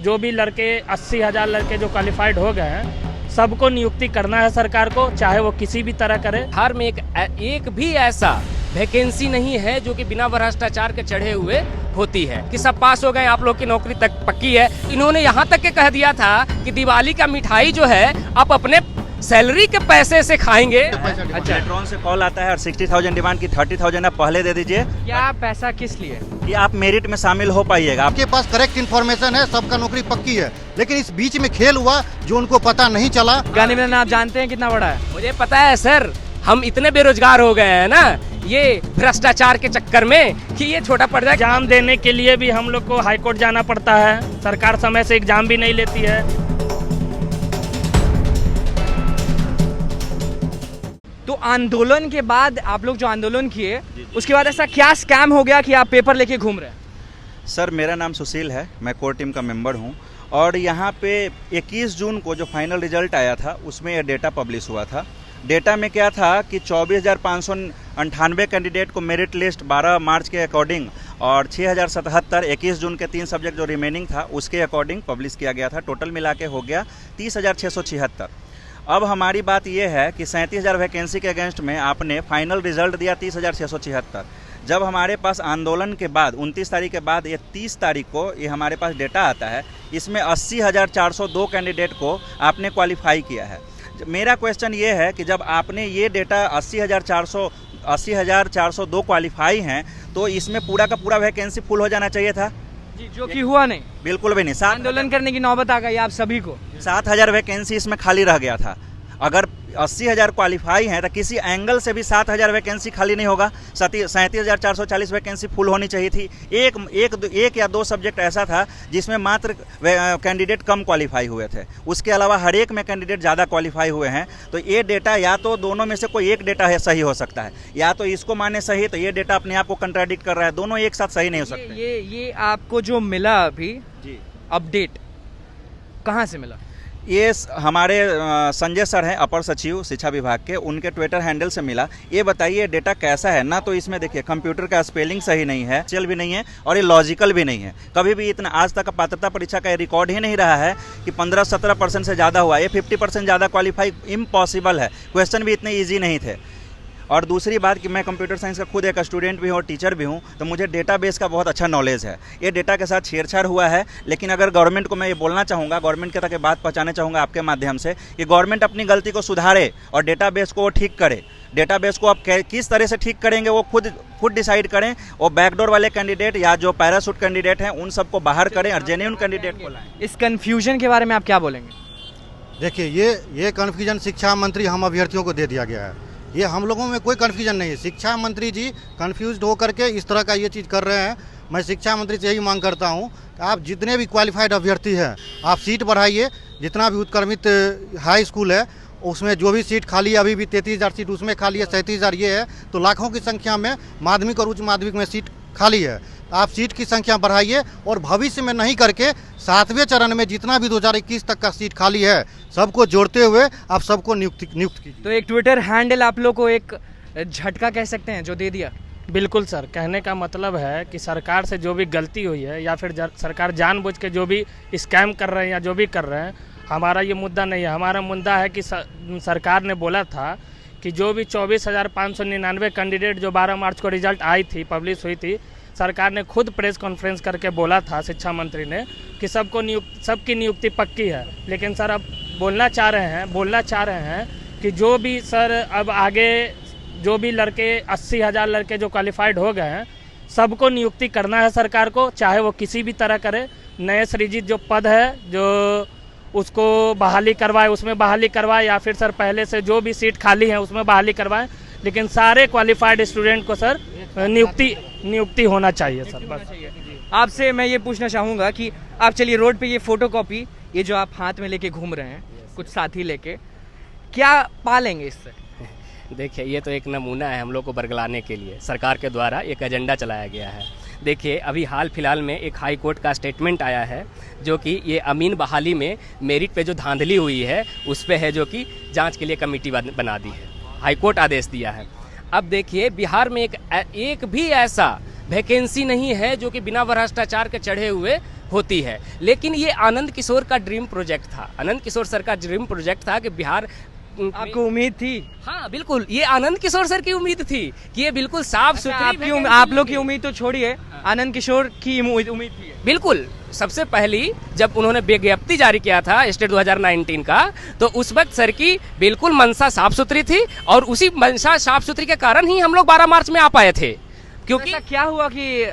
जो भी लड़के 80,000 लड़के जो क्वालिफाइड हो गए हैं सबको नियुक्ति करना है सरकार को, चाहे वो किसी भी तरह करे। बिहार में एक भी ऐसा वैकेंसी नहीं है जो कि बिना भ्रष्टाचार के चढ़े हुए होती है कि सब पास हो गए, आप लोग की नौकरी तक पक्की है। इन्होंने यहाँ तक के कह दिया था कि दिवाली का मिठाई जो है आप अपने सैलरी के पैसे से खाएंगे। अच्छा, इलेक्ट्रॉन से कॉल आता है और 60,000 डिमांड की 30,000 आप पहले दे दीजिए। क्या पैसा किस लिए? कि आप मेरिट में शामिल हो पाइएगा। आपके पास करेक्ट इन्फॉर्मेशन है, सबका नौकरी पक्की है, लेकिन इस बीच में खेल हुआ जो उनको पता नहीं चला। गाने में आप जानते हैं कितना बड़ा है? मुझे पता है सर, हम इतने बेरोजगार हो गए हैं ना ये भ्रष्टाचार के चक्कर में कि ये छोटा पड़ जाए। एग्जाम देने के लिए भी हम लोग को हाई कोर्ट जाना पड़ता है, सरकार समय से एग्जाम भी नहीं लेती है। तो आंदोलन के बाद आप लोग जो आंदोलन किए उसके बाद ऐसा क्या स्कैम हो गया कि आप पेपर लेके घूम रहे हैं? सर मेरा नाम सुशील है, मैं कोर टीम का मेंबर हूं और यहां पे 21 जून को जो फाइनल रिजल्ट आया था उसमें यह डेटा पब्लिश हुआ था। डेटा में क्या था कि 24,598 कैंडिडेट को मेरिट लिस्ट 12 मार्च के अकॉर्डिंग और 6,077 21 जून के 3 सब्जेक्ट जो रिमेनिंग था उसके अकॉर्डिंग पब्लिश किया गया था। टोटल मिला के हो गया 30,676। अब हमारी बात यह है कि 37,000 वैकेंसी के अगेंस्ट में आपने फाइनल रिजल्ट दिया 30,676। जब हमारे पास आंदोलन के बाद 29 तारीख के बाद ये 30 तारीख को ये हमारे पास डेटा आता है, इसमें 80,402 कैंडिडेट को आपने क्वालिफाई किया है। मेरा क्वेश्चन ये है कि जब आपने ये डेटा 80,402 क्वालिफाई हैं तो इसमें पूरा का पूरा वैकेंसी फुल हो जाना चाहिए था जी, जो कि हुआ नहीं। बिल्कुल भी नहीं। आंदोलन करने की नौबत आ गई आप सभी को। 7,000 वैकेंसी इसमें खाली रह गया था। अगर 80,000 क्वालिफाई हैं तो किसी एंगल से भी 7,000 वैकेंसी खाली नहीं होगा। 37,440 वैकेंसी फुल होनी चाहिए थी। एक या दो सब्जेक्ट ऐसा था जिसमें मात्र कैंडिडेट कम क्वालिफाई हुए थे, उसके अलावा हर एक में कैंडिडेट ज़्यादा क्वालिफाई हुए हैं। तो ये डेटा या तो दोनों में से कोई एक डेटा है सही हो सकता है, या तो इसको माने सही तो ये डेटा अपने आप को कंट्राडिक्ट कर रहा है। दोनों एक साथ सही नहीं हो सकते। ये आपको जो मिला अभी जी अपडेट कहाँ से मिला? ये हमारे संजय सर हैं, अपर सचिव शिक्षा विभाग के, उनके ट्विटर हैंडल से मिला। ये बताइए डेटा कैसा है ना, तो इसमें देखिए कंप्यूटर का स्पेलिंग सही नहीं है, चल भी नहीं है और ये लॉजिकल भी नहीं है। कभी भी इतना आज तक पात्रता परीक्षा का रिकॉर्ड ही नहीं रहा है कि 15-17% से ज़्यादा हुआ। ये 50% ज़्यादा क्वालिफाई इम्पॉसिबल है। क्वेश्चन भी इतने ईजी नहीं थे। और दूसरी बात कि मैं कंप्यूटर साइंस का खुद एक स्टूडेंट भी हूँ और टीचर भी हूँ, तो मुझे डेटाबेस का बहुत अच्छा नॉलेज है। ये डेटा के साथ छेड़छाड़ हुआ है, लेकिन अगर गवर्नमेंट को मैं ये बोलना चाहूँगा, गवर्नमेंट के तक बात पहुँचाना चाहूँगा आपके माध्यम से कि गवर्नमेंट अपनी गलती को सुधारे और डेटाबेस को वो ठीक करे। डेटाबेस को आप किस तरह से ठीक करेंगे वो खुद डिसाइड करें। और बैकडोर वाले कैंडिडेट या जो पैराशूट कैंडिडेट हैं उन सबको बाहर करें और जेन्युइन कैंडिडेट को लाएं। इस कन्फ्यूजन के बारे में आप क्या बोलेंगे? देखिए, ये कन्फ्यूजन शिक्षा मंत्री हम अभ्यर्थियों को दे दिया गया है। ये हम लोगों में कोई कन्फ्यूजन नहीं है। शिक्षा मंत्री जी कन्फ्यूज्ड होकर के इस तरह का ये चीज़ कर रहे हैं। मैं शिक्षा मंत्री से यही मांग करता हूँ कि आप जितने भी क्वालिफाइड अभ्यर्थी हैं आप सीट बढ़ाइए। जितना भी उत्क्रमित हाई स्कूल है उसमें जो भी सीट खाली है, अभी भी 33,000 सीट उसमें खाली है, 37,000 ये है, तो लाखों की संख्या में माध्यमिक और उच्च माध्यमिक में सीट खाली है। आप सीट की संख्या बढ़ाइए और भविष्य में नहीं करके 7वें चरण में जितना भी 2021 तक का सीट खाली है सबको जोड़ते हुए आप सबको नियुक्त कीजिए। तो एक ट्विटर हैंडल आप लोग को एक झटका कह सकते हैं जो दे दिया। बिल्कुल सर, कहने का मतलब है कि सरकार से जो भी गलती हुई है या फिर सरकार जानबूझ के जो भी स्कैम कर रहे हैं या जो भी कर रहे हैं, हमारा ये मुद्दा नहीं है। हमारा मुद्दा है कि सरकार ने बोला था कि जो भी 24,599 कैंडिडेट जो 12 मार्च को रिजल्ट आई थी, पब्लिश हुई थी, सरकार ने खुद प्रेस कॉन्फ्रेंस करके बोला था, शिक्षा मंत्री ने, कि सबकी नियुक्ति पक्की है। लेकिन सर अब बोलना चाह रहे हैं कि जो भी सर अब आगे जो भी लड़के 80,000 लड़के जो क्वालिफाइड हो गए हैं सबको नियुक्ति करना है सरकार को, चाहे वो किसी भी तरह करे। नए सृजित जो पद है जो उसको बहाली करवाए, उसमें बहाली करवाए, या फिर सर पहले से जो भी सीट खाली है उसमें बहाली करवाए, लेकिन सारे क्वालिफाइड स्टूडेंट को सर नियुक्ति होना चाहिए सर। बस आपसे मैं ये पूछना चाहूँगा कि आप चलिए रोड पे ये फोटोकॉपी ये जो आप हाथ में लेके घूम रहे हैं, कुछ साथी लेके, क्या पालेंगे इससे? देखिए, ये तो एक नमूना है हम लोग को बरगलाने के लिए। सरकार के द्वारा एक एजेंडा चलाया गया है। देखिए, अभी हाल फिलहाल में एक हाई कोर्ट का स्टेटमेंट आया है जो कि ये अमीन बहाली में मेरिट पे जो धांधली हुई है उस पे है, जो कि जांच के लिए कमेटी बना दी है। हाई कोर्ट आदेश दिया है। अब देखिए, बिहार में एक भी ऐसा वैकेंसी नहीं है जो कि बिना भ्रष्टाचार के चढ़े हुए होती है। लेकिन ये आनंद किशोर का ड्रीम प्रोजेक्ट था, आनंद किशोर सर का ड्रीम प्रोजेक्ट था कि बिहार, आपको उम्मीद थी? हाँ बिल्कुल, ये आनंद किशोर सर की उम्मीद थी कि ये बिल्कुल साफ सुथरी, आप लोग की उम्मीद तो छोड़िए, आनंद किशोर की उम्मीद थी? बिल्कुल। सबसे पहली जब उन्होंने विज्ञप्ति जारी किया था स्टेट 2019 का, तो उस वक्त सर की बिल्कुल मंशा साफ सुथरी थी और उसी मंशा साफ सुथरी के कारण ही हम लोग 12 मार्च में आ पाए थे। क्योंकि ऐसा क्या हुआ कि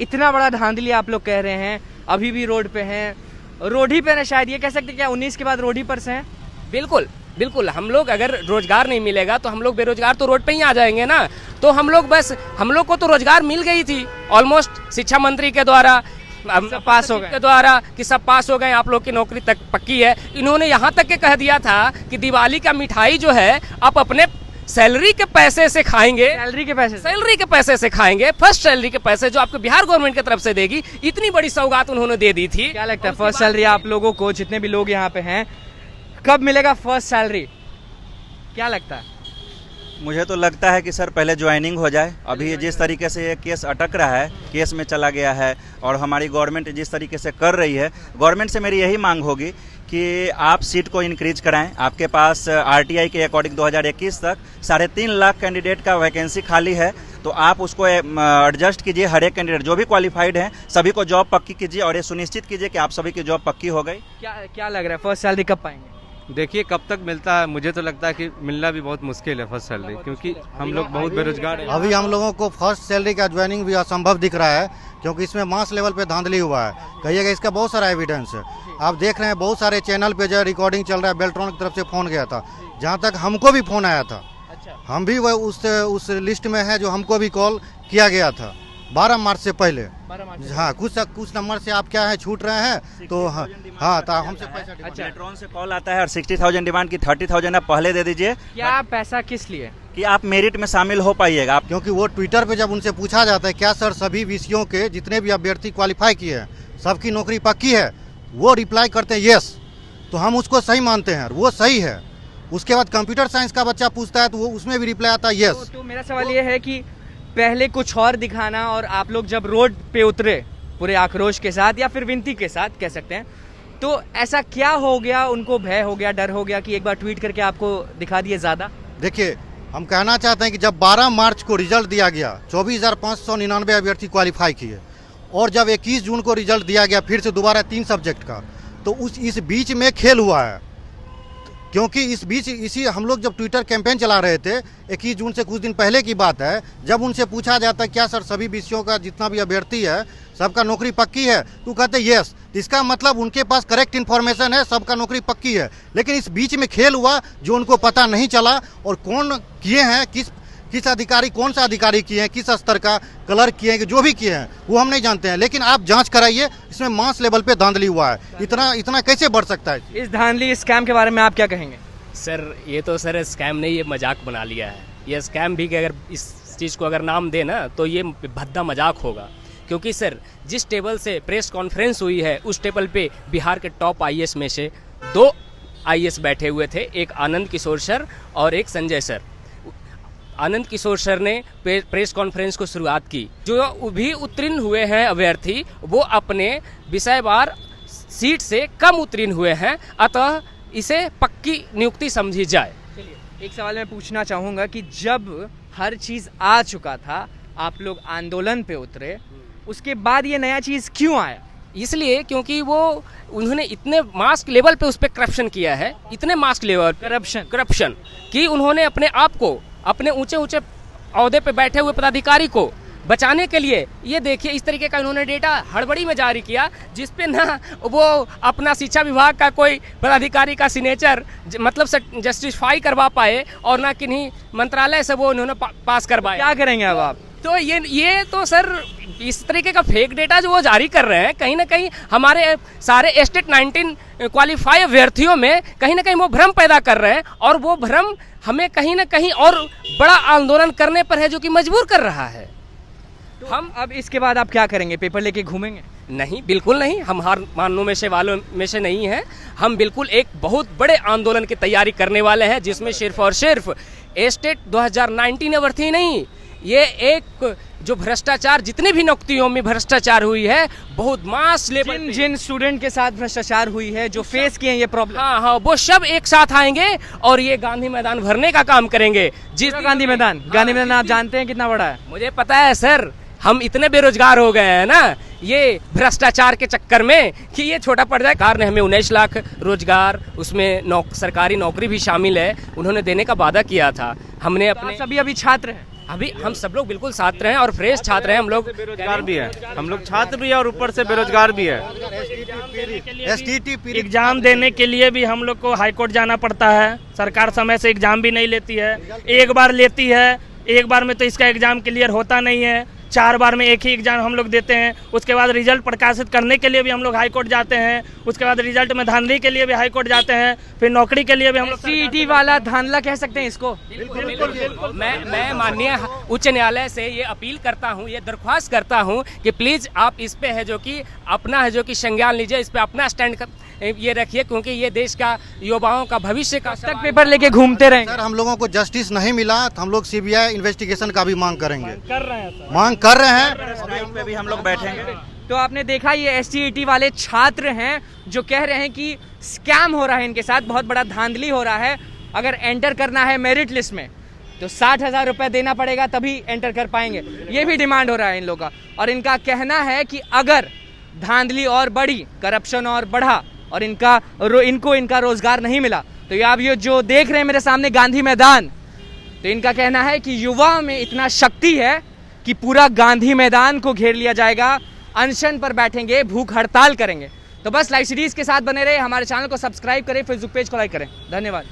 इतना बड़ा धांधली आप लोग कह रहे हैं, अभी भी रोड पे हैं, रोड ही पे ना, शायद ये कह सकते क्या 19 के बाद रोड ही पर से हैं? बिल्कुल बिल्कुल, हम लोग अगर रोजगार नहीं मिलेगा तो हम लोग बेरोजगार तो रोड पे ही आ जाएंगे ना। तो हम लोग को तो रोजगार मिल गई थी ऑलमोस्ट, शिक्षा मंत्री के द्वारा, सब पास हो गए के द्वारा कि सब पास हो गए, आप लोग की नौकरी तक पक्की है। इन्होंने यहाँ तक के कह दिया था कि दिवाली का मिठाई जो है आप अपने सैलरी के पैसे से खाएंगे, सैलरी के पैसे से खाएंगे, फर्स्ट सैलरी के पैसे जो आपको बिहार गवर्नमेंट की तरफ से देगी। इतनी बड़ी सौगात उन्होंने दे दी थी। क्या लगता है फर्स्ट सैलरी आप लोगों को, जितने भी लोग यहाँ पे हैं, कब मिलेगा फर्स्ट सैलरी? क्या लगता है? मुझे तो लगता है कि सर पहले ज्वाइनिंग हो जाए। अभी जिस तरीके से ये केस अटक रहा है, केस में चला गया है, और हमारी गवर्नमेंट जिस तरीके से कर रही है, गवर्नमेंट से मेरी यही मांग होगी कि आप सीट को इंक्रीज कराएं। आपके पास आरटीआई के अकॉर्डिंग 2021 तक 3.5 लाख कैंडिडेट का वैकेंसी खाली है, तो आप उसको एडजस्ट कीजिए। हर एक कैंडिडेट जो भी क्वालिफाइड हैं सभी को जॉब पक्की कीजिए और ये सुनिश्चित कीजिए कि आप सभी की जॉब पक्की हो गई। क्या लग रहा है फर्स्ट सैलरी कब पाएंगे? देखिए कब तक मिलता है, मुझे तो लगता है कि मिलना भी बहुत मुश्किल है फर्स्ट सैलरी, क्योंकि हम लोग बहुत बेरोजगार हैं। अभी हम लोगों को फर्स्ट सैलरी का ज्वाइनिंग भी असंभव दिख रहा है, क्योंकि इसमें मास लेवल पे धांधली हुआ है। कहिएगा, इसका बहुत सारा एविडेंस है। आप देख रहे हैं बहुत सारे चैनल पे जो रिकॉर्डिंग चल रहा है, बेल्ट्रॉन की तरफ से फ़ोन गया था, जहाँ तक हमको भी फ़ोन आया था। हम भी वह उस लिस्ट में है जो हमको भी कॉल किया गया था 12 मार्च से पहले। हाँ, कुछ नंबर से आप क्या है छूट रहे हैं, तो हाँ तो हमसे पैसा डिमांड। बेल्ट्रॉन से कॉल आता है और 60,000 डिमांड की, 30,000 आप पहले दे दीजिए। क्या पैसा किस लिए? कि आप मेरिट में शामिल हो पाइएगा आप। क्योंकि वो ट्विटर पे जब उनसे पूछा जाता है क्या सर सभी विषयों के जितने भी अभ्यर्थी क्वालिफाई किए हैं सबकी नौकरी पक्की है, वो रिप्लाई करते हैं यस, तो हम उसको सही मानते हैं, वो सही है। उसके बाद कंप्यूटर साइंस का बच्चा पूछता है तो वो उसमें भी रिप्लाई आता है यस। तो मेरा सवाल ये है कि पहले कुछ और दिखाना, और आप लोग जब रोड पे उतरे पूरे आक्रोश के साथ या फिर विनती के साथ कह सकते हैं, तो ऐसा क्या हो गया, उनको भय हो गया, डर हो गया कि एक बार ट्वीट करके आपको दिखा दिए ज़्यादा? देखिए, हम कहना चाहते हैं कि जब 12 मार्च को रिजल्ट दिया गया, 24,599 अभ्यर्थी क्वालिफाई किए, और जब 21 जून को रिजल्ट दिया गया फिर से दोबारा 3 सब्जेक्ट का, तो इस बीच में खेल हुआ है। क्योंकि इसी हम लोग जब ट्विटर कैंपेन चला रहे थे 21 जून से कुछ दिन पहले की बात है, जब उनसे पूछा जाता है क्या सर सभी विषयों का जितना भी अभ्यर्थी है सबका नौकरी पक्की है, तो कहते यस। इसका मतलब उनके पास करेक्ट इन्फॉर्मेशन है, सबका नौकरी पक्की है। लेकिन इस बीच में खेल हुआ जो उनको पता नहीं चला, और कौन किए हैं, किस अधिकारी, कौन सा अधिकारी किए हैं, किस स्तर का कलर किए हैं, जो भी किए हैं वो हम नहीं जानते हैं। लेकिन आप जांच कराइए, इसमें मास लेवल पे धांधली हुआ है। इतना कैसे बढ़ सकता है? इस धांधली स्कैम के बारे में आप क्या कहेंगे? सर ये तो सर स्कैम नहीं, ये मजाक बना लिया है। ये स्कैम भी कि अगर इस चीज़ को अगर नाम दे ना तो ये भद्दा मजाक होगा। क्योंकि सर जिस टेबल से प्रेस कॉन्फ्रेंस हुई है उस टेबल पे बिहार के टॉप आईएएस में से 2 आईएएस बैठे हुए थे, एक आनंद किशोर सर और एक संजय सर। आनंद किशोर सर ने प्रेस कॉन्फ्रेंस को शुरुआत की। जो भी उत्तीर्ण हुए हैं अभ्यर्थी वो अपने विषयवार सीट से कम उत्तीर्ण हुए हैं, अतः इसे पक्की नियुक्ति समझी जाए। चलिए, एक सवाल मैं पूछना चाहूँगा कि जब हर चीज़ आ चुका था, आप लोग आंदोलन पे उतरे, उसके बाद ये नया चीज़ क्यों आया? इसलिए क्योंकि वो उन्होंने इतने मास्क लेवल पे उस पर करप्शन किया है, इतने मास्क लेवल करप्शन कि उन्होंने अपने आप को, अपने ऊंचे ऊंचे ओहदे पे बैठे हुए पदाधिकारी को बचाने के लिए, ये देखिए इस तरीके का इन्होंने डेटा हड़बड़ी में जारी किया, जिसपे ना वो अपना शिक्षा विभाग का कोई पदाधिकारी का सिग्नेचर मतलब से जस्टिफाई करवा पाए, और ना किन्हीं मंत्रालय से वो उन्होंने पास करवाया। क्या करेंगे अब आप? तो ये तो सर इस तरीके का फेक डेटा जो वो जारी कर रहे हैं, कहीं ना कहीं हमारे सारे स्टेट 19 क्वालिफाई अभ्यर्थियों में कहीं ना कहीं वो भ्रम पैदा कर रहे हैं, और वो भ्रम हमें कहीं ना कहीं और बड़ा आंदोलन करने पर है जो कि मजबूर कर रहा है। तो हम अब इसके बाद आप क्या करेंगे? पेपर लेके घूमेंगे? नहीं, बिल्कुल नहीं, हम हार मानने में से वालों में से नहीं हैं। हम बिल्कुल एक बहुत बड़े आंदोलन की तैयारी करने वाले हैं, जिसमें सिर्फ और सिर्फ स्टेट 2019 अभ्यर्थी नहीं, ये एक जो भ्रष्टाचार, जितने भी नौकरियों में भ्रष्टाचार हुई है, बहुत मास लेवल पे। जिन स्टूडेंट के साथ भ्रष्टाचार हुई है, जो फेस किए हैं ये प्रॉब्लम, हाँ, वो सब एक साथ आएंगे और ये गांधी मैदान भरने का काम करेंगे। जिस गांधी मैदान आप जानते हैं कितना बड़ा है? मुझे पता है सर, हम इतने बेरोजगार हो गए हैं ना ये भ्रष्टाचार के चक्कर में कि ये छोटा पड़ जाए। सरकार ने हमें 19 लाख रोजगार, उसमें सरकारी नौकरी भी शामिल है, उन्होंने देने का वादा किया था। हमने अपने सभी अभी छात्र हैं, अभी हम सब लोग बिल्कुल छात्र हैं और फ्रेश छात्र हैं। हम लोग बेरोजगार भी है, हम लोग छात्र भी है और ऊपर से बेरोजगार भी है। STT एग्जाम देने के लिए भी हम लोग को हाई कोर्ट जाना पड़ता है। सरकार समय से एग्जाम भी नहीं लेती है, एक बार लेती है, एक बार में तो इसका एग्जाम क्लियर होता नहीं है। 4 बार में एक ही एग्जाम हम लोग देते हैं। उसके बाद रिजल्ट प्रकाशित करने के लिए भी हम लोग हाई कोर्ट जाते हैं। उसके बाद रिजल्ट में धांधली के लिए भी हाई कोर्ट जाते हैं। फिर नौकरी के लिए भी हम लोग सीईटी वाला धांधला कह सकते हैं इसको। बिल्कुल। मैं माननीय उच्च न्यायालय से ये अपील करता हूँ, ये दरख्वास्त करता हूँ कि प्लीज आप इस पे है जो कि अपना है जो कि संज्ञान लीजिए, इस पे अपना स्टैंड ये रखिए, क्योंकि ये देश का युवाओं का भविष्य का तक पेपर लेके घूमते रहेंगे। सर हम लोगों को जस्टिस नहीं मिला तो हम लोग CBI इन्वेस्टिगेशन का भी मांग करेंगे, कर रहे हैं सर। मांग कर रहे हैं। पे भी हम लोग बैठेंगे। तो आपने देखा ये STET वाले छात्र हैं जो कह रहे हैं कि स्कैम हो रहा है इनके साथ, बहुत बड़ा धांधली हो रहा है। अगर एंटर करना है मेरिट लिस्ट में तो 60,000 रुपये देना पड़ेगा तभी एंटर कर पाएंगे, ये भी डिमांड हो रहा है इन लोगों का। और इनका कहना है कि अगर धांधली और बढ़ी, करप्शन और बढ़ा और इनका रोजगार नहीं मिला तो ये आप ये जो देख रहे हैं मेरे सामने गांधी मैदान, तो इनका कहना है कि युवाओं में इतना शक्ति है कि पूरा गांधी मैदान को घेर लिया जाएगा, अनशन पर बैठेंगे, भूख हड़ताल करेंगे। तो बस लाइव सीरीज के साथ बने रहे, हमारे चैनल को सब्सक्राइब करें, फेसबुक पेज को लाइक करें। धन्यवाद।